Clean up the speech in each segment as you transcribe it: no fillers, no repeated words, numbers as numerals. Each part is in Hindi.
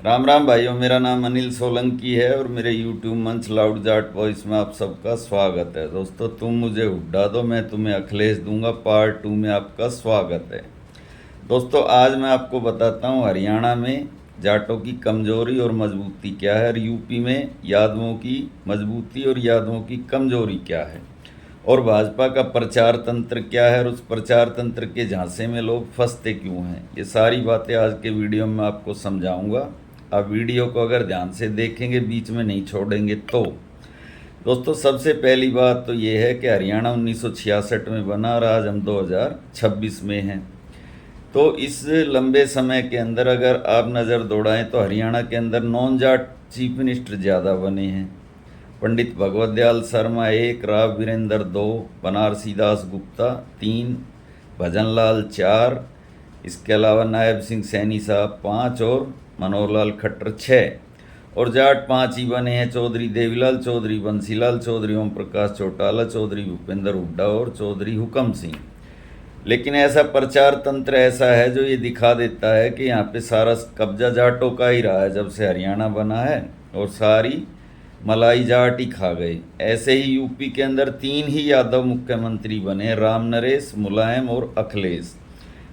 राम राम भाइयों, मेरा नाम अनिल सोलंकी है और मेरे यूट्यूब मंच लाउड जाट वॉइस में आप सबका स्वागत है। दोस्तों, तुम मुझे हुड्डा दो, मैं तुम्हें अखिलेश दूंगा पार्ट 2 में आपका स्वागत है। दोस्तों, आज मैं आपको बताता हूँ हरियाणा में जाटों की कमजोरी और मजबूती क्या है और यूपी में यादवों की मजबूती और यादवों की कमजोरी क्या है और भाजपा का प्रचार तंत्र क्या है और उस प्रचार तंत्र के झांसे में लोग फंसते क्यों हैं। ये सारी बातें आज के वीडियो में आपको समझाऊंगा। आप वीडियो को अगर ध्यान से देखेंगे, बीच में नहीं छोड़ेंगे तो। दोस्तों, सबसे पहली बात तो ये है कि हरियाणा 1966 में बना और आज हम 2026 में हैं। तो इस लंबे समय के अंदर अगर आप नज़र दौड़ाएं तो हरियाणा के अंदर नॉन जाट चीफ मिनिस्टर ज़्यादा बने हैं। पंडित भगवत दयाल शर्मा 1, राव वीरेंद्र 2, बनारसी दास गुप्ता 3, भजन लाल 4, इसके अलावा नायब सिंह सैनी साहब 5 और मनोहर लाल खट्टर 6। और जाट 5 ही बने हैं, चौधरी देवीलाल चौधरी, बंसीलाल चौधरी, ओम प्रकाश चौटाला चौधरी, भूपेंद्र हुड्डा और चौधरी हुकम सिंह। लेकिन ऐसा प्रचार तंत्र ऐसा है जो ये दिखा देता है कि यहाँ पे सारा कब्जा जाटों का ही रहा है जब से हरियाणा बना है, और सारी मलाई जाट ही खा गए। ऐसे ही यूपी के अंदर 3 ही यादव मुख्यमंत्री बने, राम नरेश, मुलायम और अखिलेश।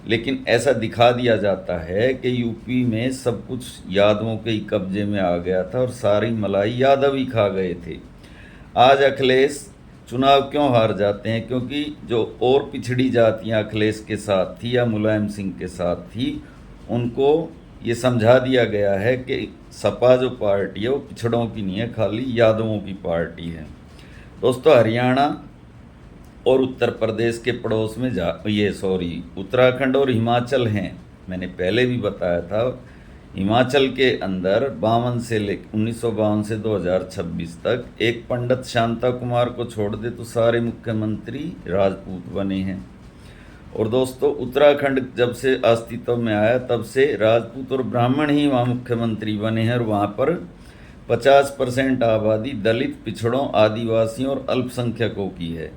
लेकिन ऐसा दिखा दिया जाता है कि यूपी में सब कुछ यादवों के ही कब्जे में आ गया था और सारी मलाई यादव ही खा गए थे। आज अखिलेश चुनाव क्यों हार जाते हैं? क्योंकि जो और पिछड़ी जातियां अखिलेश के साथ थी या मुलायम सिंह के साथ थी, उनको ये समझा दिया गया है कि सपा जो पार्टी है वो पिछड़ों की नहीं है, खाली यादवों की पार्टी है। दोस्तों, हरियाणा और उत्तर प्रदेश के पड़ोस में उत्तराखंड और हिमाचल हैं। मैंने पहले भी बताया था, हिमाचल के अंदर 1952 से 2026 तक एक पंडित शांता कुमार को छोड़ दे तो सारे मुख्यमंत्री राजपूत बने हैं। और दोस्तों, उत्तराखंड जब से अस्तित्व में आया तब से राजपूत और ब्राह्मण ही वहाँ मुख्यमंत्री बने हैं और वहाँ पर 50% आबादी दलित, पिछड़ों, आदिवासियों और अल्पसंख्यकों की है।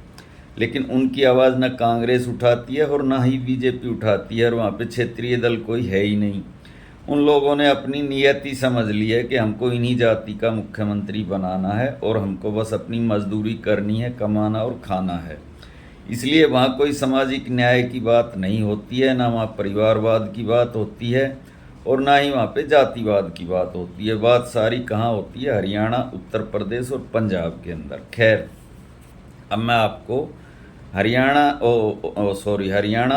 लेकिन उनकी आवाज़ न कांग्रेस उठाती है और ना ही बीजेपी उठाती है और वहाँ पे क्षेत्रीय दल कोई है ही नहीं। उन लोगों ने अपनी नियति समझ ली है कि हमको इन्हीं जाति का मुख्यमंत्री बनाना है और हमको बस अपनी मजदूरी करनी है, कमाना और खाना है। इसलिए वहाँ कोई सामाजिक न्याय की बात नहीं होती है, ना वहाँ परिवारवाद की बात होती है और ना ही वहाँ पे जातिवाद की बात होती है। बात सारी कहाँ होती है? हरियाणा, उत्तर प्रदेश और पंजाब के अंदर। खैर, अब मैं आपको हरियाणा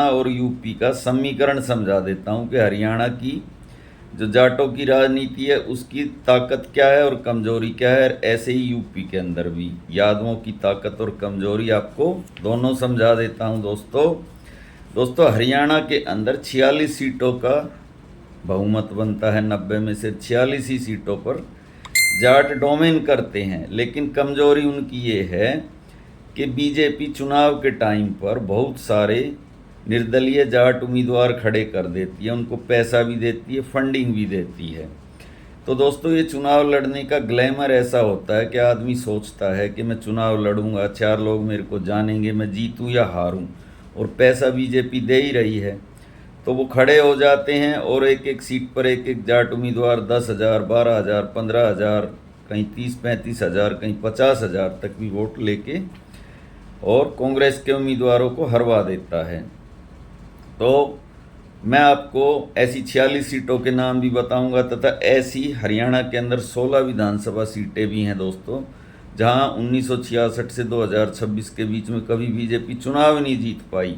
और यूपी का समीकरण समझा देता हूँ कि हरियाणा की जो जाटों की राजनीति है उसकी ताकत क्या है और कमजोरी क्या है। ऐसे ही यूपी के अंदर भी यादवों की ताकत और कमजोरी आपको दोनों समझा देता हूँ। दोस्तों, हरियाणा के अंदर 46 सीटों का बहुमत बनता है। 90 में से 46 ही सीटों पर जाट डोमिन करते हैं। लेकिन कमजोरी उनकी ये है कि बीजेपी चुनाव के टाइम पर बहुत सारे निर्दलीय जाट उम्मीदवार खड़े कर देती है, उनको पैसा भी देती है, फंडिंग भी देती है। तो दोस्तों, ये चुनाव लड़ने का ग्लैमर ऐसा होता है कि आदमी सोचता है कि मैं चुनाव लड़ूंगा, 4 लोग मेरे को जानेंगे, मैं जीतूं या हारूं, और पैसा बीजेपी दे ही रही है। तो वो खड़े हो जाते हैं और एक एक सीट पर एक एक जाट उम्मीदवार 10,000, 12,000, 15,000, कहीं 30-35 हज़ार, कहीं 50,000 तक भी वोट लेके और कांग्रेस के उम्मीदवारों को हरवा देता है। तो मैं आपको ऐसी 46 सीटों के नाम भी बताऊंगा तथा ऐसी हरियाणा के अंदर 16 विधानसभा सीटें भी हैं दोस्तों, जहां 1966 से 2026 के बीच में कभी बीजेपी चुनाव नहीं जीत पाई।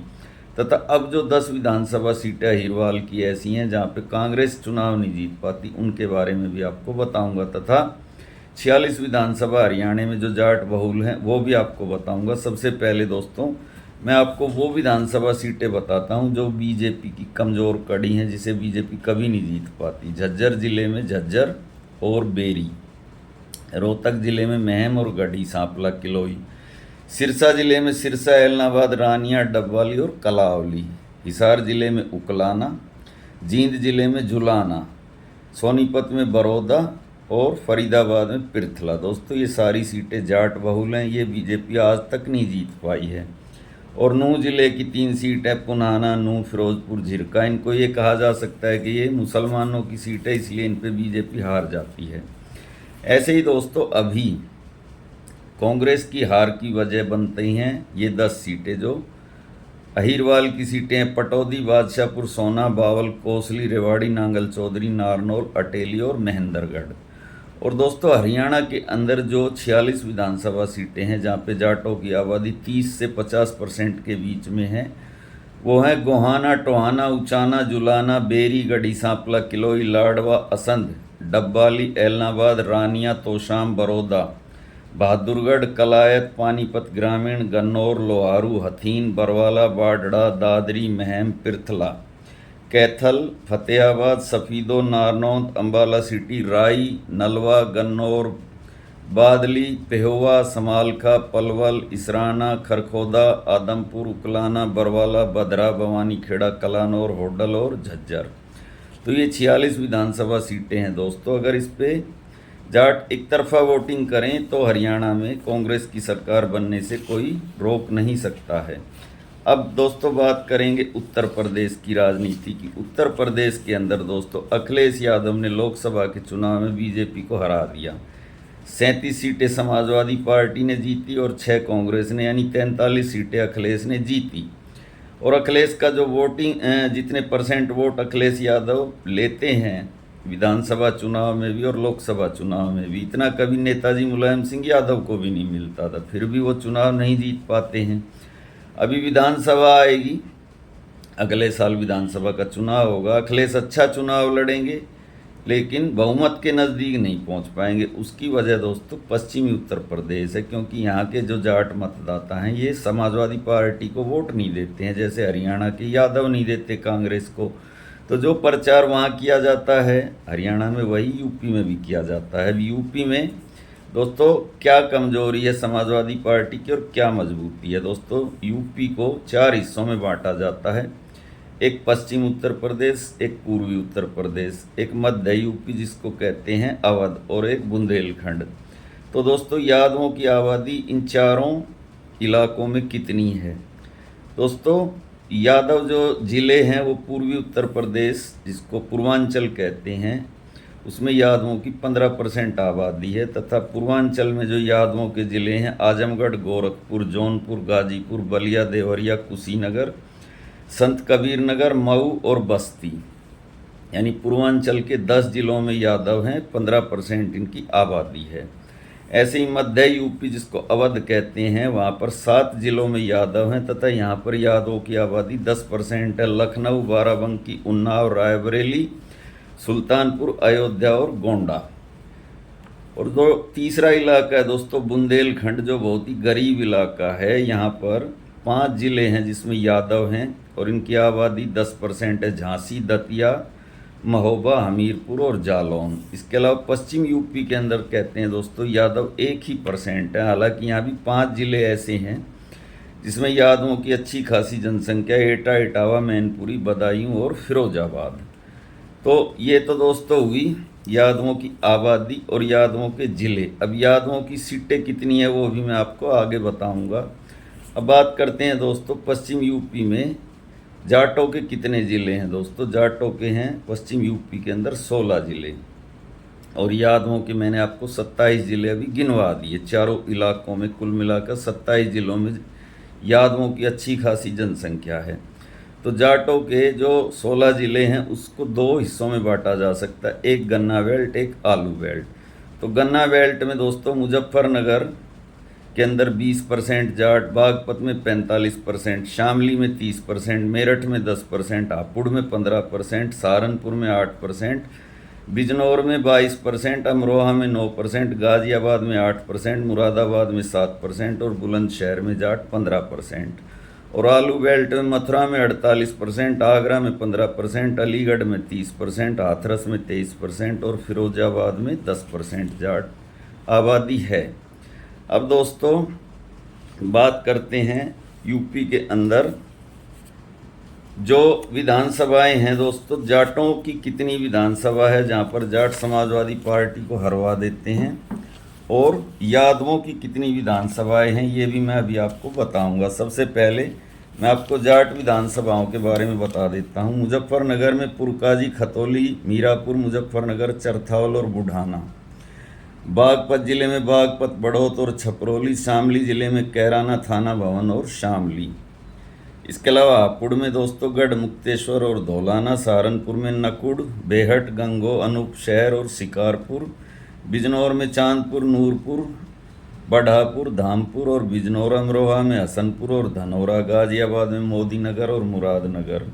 तथा अब जो 10 विधानसभा सीटें हिरवाल की ऐसी हैं जहां पे कांग्रेस चुनाव नहीं जीत पाती, उनके बारे में भी आपको बताऊंगा। तथा 46 विधानसभा हरियाणा में जो जाट बहुल हैं वो भी आपको बताऊंगा। सबसे पहले दोस्तों, मैं आपको वो विधानसभा सीटें बताता हूं जो बीजेपी की कमज़ोर कड़ी हैं, जिसे बीजेपी कभी नहीं जीत पाती। झज्जर जिले में झज्जर और बेरी, रोहतक जिले में महम और गढ़ी, सांपला, किलोई, सिरसा जिले में सिरसा, एलनाबाद, रानिया, डबवाली और कलावली, हिसार जिले में उकलाना, जींद जिले में झुलाना, सोनीपत में बड़ौदा और फरीदाबाद में पिरथला। दोस्तों, ये सारी सीटें जाट बहुल हैं, ये बीजेपी आज तक नहीं जीत पाई है। और नूह जिले की 3 सीट है, पुनाना, नूह, फिरोजपुर, झिरका। इनको ये कहा जा सकता है कि ये मुसलमानों की सीट है, इसलिए इन पे बीजेपी हार जाती है। ऐसे ही दोस्तों अभी कांग्रेस की हार की वजह बनती हैं ये 10 सीटें जो अहिरवाल की सीटें हैं, पटौदी, बादशाहपुर, सोना, बावल, कोसली, रेवाड़ी, नांगल चौधरी, नारनौल, अटेली और महेंद्रगढ़। और दोस्तों हरियाणा के अंदर जो 46 विधानसभा सीटें हैं जहाँ पे जाटों की आबादी 30 से 50% के बीच में है, वो हैं गोहाना, टोहाना, उचाना, जुलाना, बेरी, गढ़ी सांपला, किलोई, लाडवा, असंध, डब्बाली, एलनाबाद, रानिया, तोशाम, बड़ौदा, बहादुरगढ़, कलायत, पानीपत ग्रामीण, गन्नौर, लोहारू, हथीन, बरवाला, बाडड़ा, दादरी, महम, पिरथला, कैथल, फतेहाबाद, सफीदो, नारनौंद, अम्बाला सिटी, राई, नलवा, गन्नौर, बादली, पेहोवा, समालखा, पलवल, इसराना, खरखोदा, आदमपुर, उकलाना, बरवाला, बदरा, भवानीखेड़ा, कलानौर, होडल और झज्जर। तो ये 46 विधानसभा सीटें हैं दोस्तों। अगर इस पे जाट एक तरफा वोटिंग करें तो हरियाणा में कांग्रेस की सरकार बनने से कोई रोक नहीं सकता है। अब दोस्तों बात करेंगे उत्तर प्रदेश की राजनीति की। उत्तर प्रदेश के अंदर दोस्तों अखिलेश यादव ने लोकसभा के चुनाव में बीजेपी को हरा दिया। 37 सीटें समाजवादी पार्टी ने जीती और 6 कांग्रेस ने, यानी 43 सीटें अखिलेश ने जीती। और अखिलेश का जो वोटिंग जितने परसेंट वोट अखिलेश यादव लेते हैं विधानसभा चुनाव में भी और लोकसभा चुनाव में भी, इतना कभी नेताजी मुलायम सिंह यादव को भी नहीं मिलता था, फिर भी वो चुनाव नहीं जीत पाते हैं। अभी विधानसभा आएगी, अगले साल विधानसभा का चुनाव होगा, अखिलेश अच्छा चुनाव लड़ेंगे लेकिन बहुमत के नज़दीक नहीं पहुंच पाएंगे। उसकी वजह दोस्तों पश्चिमी उत्तर प्रदेश है, क्योंकि यहाँ के जो जाट मतदाता हैं ये समाजवादी पार्टी को वोट नहीं देते हैं, जैसे हरियाणा के यादव नहीं देते कांग्रेस को। तो जो प्रचार वहाँ किया जाता है हरियाणा में वही यूपी में भी किया जाता है। यूपी में दोस्तों क्या कमजोरी है समाजवादी पार्टी की और क्या मजबूती है दोस्तों। यूपी को 4 हिस्सों में बांटा जाता है, एक पश्चिम उत्तर प्रदेश, एक पूर्वी उत्तर प्रदेश, एक मध्य यूपी जिसको कहते हैं अवध, और एक बुंदेलखंड। तो दोस्तों यादवों की आबादी इन चारों इलाकों में कितनी है दोस्तों। यादव जो ज़िले हैं वो पूर्वी उत्तर प्रदेश जिसको पूर्वांचल कहते हैं उसमें यादवों की 15% आबादी है, तथा पूर्वांचल में जो यादवों के ज़िले हैं आजमगढ़, गोरखपुर, जौनपुर, गाजीपुर, बलिया, देवरिया, कुशीनगर, संत कबीर नगर, मऊ और बस्ती, यानी पूर्वांचल के 10 जिलों में यादव हैं, 15% इनकी आबादी है। ऐसे ही मध्य यूपी जिसको अवध कहते हैं वहाँ पर 7 जिलों में यादव हैं तथा यहाँ पर यादवों की आबादी 10% है। लखनऊ, बाराबंकी, उन्नाव, रायबरेली, सुल्तानपुर, अयोध्या और गोंडा। और जो तीसरा इलाका है दोस्तों बुंदेलखंड, जो बहुत ही गरीब इलाका है। यहाँ पर 5 जिले हैं जिसमें यादव हैं और इनकी आबादी 10% है। झांसी, दतिया, महोबा, हमीरपुर और जालौन। इसके अलावा पश्चिम यूपी के अंदर कहते हैं दोस्तों यादव 1% है। हालांकि यहाँ भी 5 जिले ऐसे हैं जिसमें यादवों की अच्छी खासी जनसंख्या, एटा, इटावा, मैनपुरी, बदायूं और फिरोजाबाद। तो ये तो दोस्तों हुई यादवों की आबादी और यादवों के ज़िले। अब यादवों की सीटें कितनी है वो भी मैं आपको आगे बताऊंगा। अब बात करते हैं दोस्तों पश्चिम यूपी में जाटों के कितने ज़िले हैं दोस्तों। जाटों के हैं पश्चिम यूपी के अंदर 16 ज़िले और यादवों के मैंने आपको 27 ज़िले अभी गिनवा दिए। चारों इलाकों में कुल मिलाकर 27 ज़िलों में यादवों की अच्छी खासी जनसंख्या है। तो जाटों के जो 16 ज़िले हैं उसको 2 हिस्सों में बांटा जा सकता है, एक गन्ना बेल्ट, एक आलू बेल्ट। तो गन्ना बेल्ट में दोस्तों मुजफ्फरनगर के अंदर 20% जाट, बागपत में 45%, शामली में 30%, मेरठ में 10%, हापुड़ में 15%, सहारनपुर में 8%, बिजनौर में 22%, अमरोहा में 9%, गाज़ियाबाद में 8%, मुरादाबाद में 7% और बुलंदशहर में जाट 15%। और आलू बेल्ट में मथुरा में 48%, आगरा में 15%, अलीगढ़ में 30%, हाथरस में 23% और फिरोजाबाद में 10% जाट आबादी है। अब दोस्तों बात करते हैं यूपी के अंदर जो विधानसभाएं हैं दोस्तों। जाटों की कितनी विधानसभा है जहां पर जाट समाजवादी पार्टी को हरवा देते हैं, और यादवों की कितनी विधानसभाएं हैं ये भी मैं अभी आपको बताऊंगा। सबसे पहले मैं आपको जाट विधानसभाओं के बारे में बता देता हूँ। मुजफ्फरनगर में पुरकाजी, खतौली, मीरापुर, मुजफ्फरनगर, चरथौल और बुढ़ाना। बागपत जिले में बागपत, बड़ौत और छपरौली। शामली जिले में कैराना, थाना भवन और शामली। इसके अलावा हापुड़ में दोस्तों गढ़ मुक्तेश्वर और धौलाना। सहारनपुर में नकुड़, बेहट, गंगो, अनूप शहर और शिकारपुर। बिजनौर में चांदपुर, नूरपुर, बढ़ापुर, धामपुर और बिजनौर। अमरोहा में हसनपुर और धनौरा। गाजियाबाद में मोदीनगर और मुरादनगर।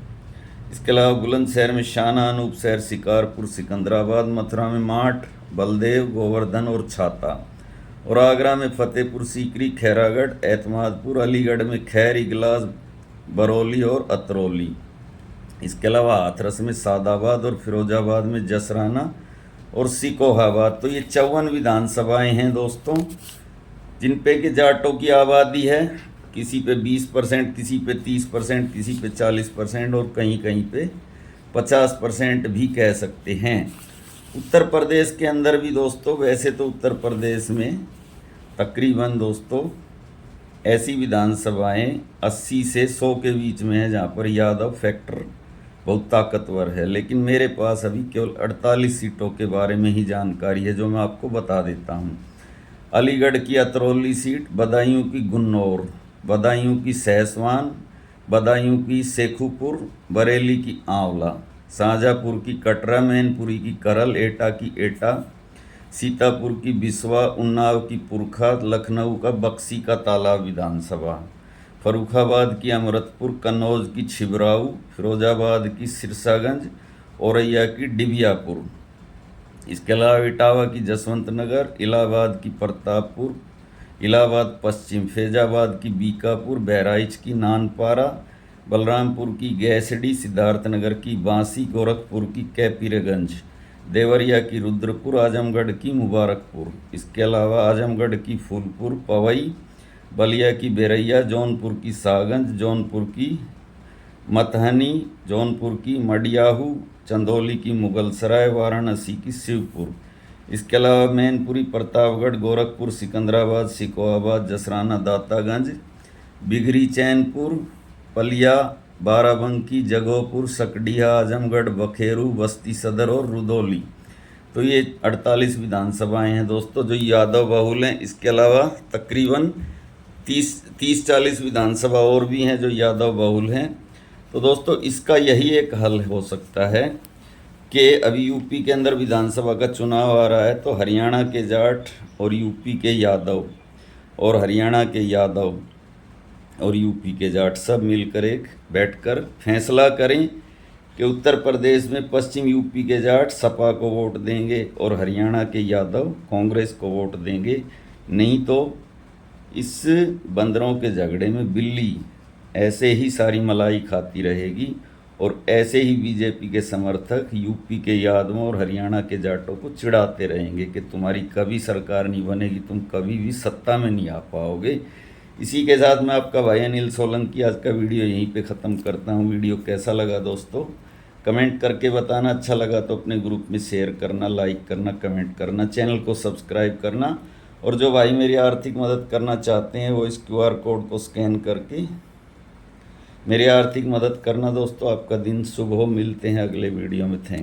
इसके अलावा बुलंदशहर में शाना, अनूप शहर, शिकारपुर, सिकंदराबाद। मथुरा में माठ, बलदेव, गोवर्धन और छाता। और आगरा में फतेहपुर सीकरी, खैरागढ़, एतमादपुर। अलीगढ़ में खैर, इगलास, बरौली और अतरौली। इसके अलावा हाथरस में सादाबाद और फिरोजाबाद में जसराना और सिकोहाबाद। तो ये 54 विधानसभाएं हैं दोस्तों, जिन पे कि जाटों की आबादी है। किसी पे 20%, किसी पे 30%, किसी पे 40% और कहीं कहीं पे 50% भी कह सकते हैं। उत्तर प्रदेश के अंदर भी दोस्तों, वैसे तो उत्तर प्रदेश में तकरीबन दोस्तों ऐसी विधानसभाएं 80 से 100 के बीच में है, जहाँ पर यादव फैक्टर बहुत ताकतवर है। लेकिन मेरे पास अभी केवल 48 सीटों के बारे में ही जानकारी है, जो मैं आपको बता देता हूँ। अलीगढ़ की अतरौली सीट, बदायूं की गुन्नौर, बदायूं की सहसवान, बदायूं की शेखुपुर, बरेली की आंवला, शाहजहाँपुर की कटरा, मैनपुरी की करल, एटा की एटा, सीतापुर की बिस्वा, उन्नाव की पुरखा, लखनऊ का बक्सी का तालाब विधानसभा, फर्रुखाबाद की अमृतपुर, कन्नौज की छिबराऊ, फिरोजाबाद की सिरसागंज, औरैया की डिबियापुर। इसके अलावा इटावा की जसवंत नगर, इलाहाबाद की प्रतापपुर, इलाहाबाद पश्चिम, फैजाबाद की बीकापुर, बहराइच की नानपारा, बलरामपुर की गैसडी, सिद्धार्थनगर की बांसी, गोरखपुर की कैपीरगंज, देवरिया की रुद्रपुर, आजमगढ़ की मुबारकपुर। इसके अलावा आजमगढ़ की फूलपुर, पवई, बलिया की बेरैया, जौनपुर की सागंज, जौनपुर की मतहनी, जौनपुर की मडियाहू, चंदौली की मुगलसराय, वाराणसी की शिवपुर। इसके अलावा मैनपुरी, प्रतापगढ़, गोरखपुर, सिकंदराबाद, सिकोहाबाद, जसराना, दातागंज, बिगरी, चैनपुर, पलिया, बाराबंकी, जगोपुर, सकडिया, आजमगढ़, बखेरू, बस्ती सदर और रुदौली। तो ये 48 विधानसभाएं हैं दोस्तों, जो यादव बहुल हैं। इसके अलावा तकरीबन 30-40 विधानसभा और भी हैं जो यादव बहुल हैं। तो दोस्तों इसका यही एक हल हो सकता है कि अभी यूपी के अंदर विधानसभा का चुनाव आ रहा है, तो हरियाणा के जाट और यूपी के यादव और हरियाणा के यादव और यूपी के जाट सब मिलकर एक बैठकर फैसला करें कि उत्तर प्रदेश में पश्चिम यूपी के जाट सपा को वोट देंगे और हरियाणा के यादव कांग्रेस को वोट देंगे। नहीं तो इस बंदरों के झगड़े में बिल्ली ऐसे ही सारी मलाई खाती रहेगी और ऐसे ही बीजेपी के समर्थक यूपी के यादवों और हरियाणा के जाटों को चिढ़ाते रहेंगे कि तुम्हारी कभी सरकार नहीं बनेगी, तुम कभी भी सत्ता में नहीं आ पाओगे। इसी के साथ मैं आपका भाई अनिल सोलंकी आज का वीडियो यहीं पे ख़त्म करता हूँ। वीडियो कैसा लगा दोस्तों कमेंट करके बताना, अच्छा लगा तो अपने ग्रुप में शेयर करना, लाइक करना, कमेंट करना, चैनल को सब्सक्राइब करना। और जो भाई मेरी आर्थिक मदद करना चाहते हैं वो इस QR कोड को स्कैन करके मेरी आर्थिक मदद करना। दोस्तों आपका दिन शुभ हो, मिलते हैं अगले वीडियो में। थैंक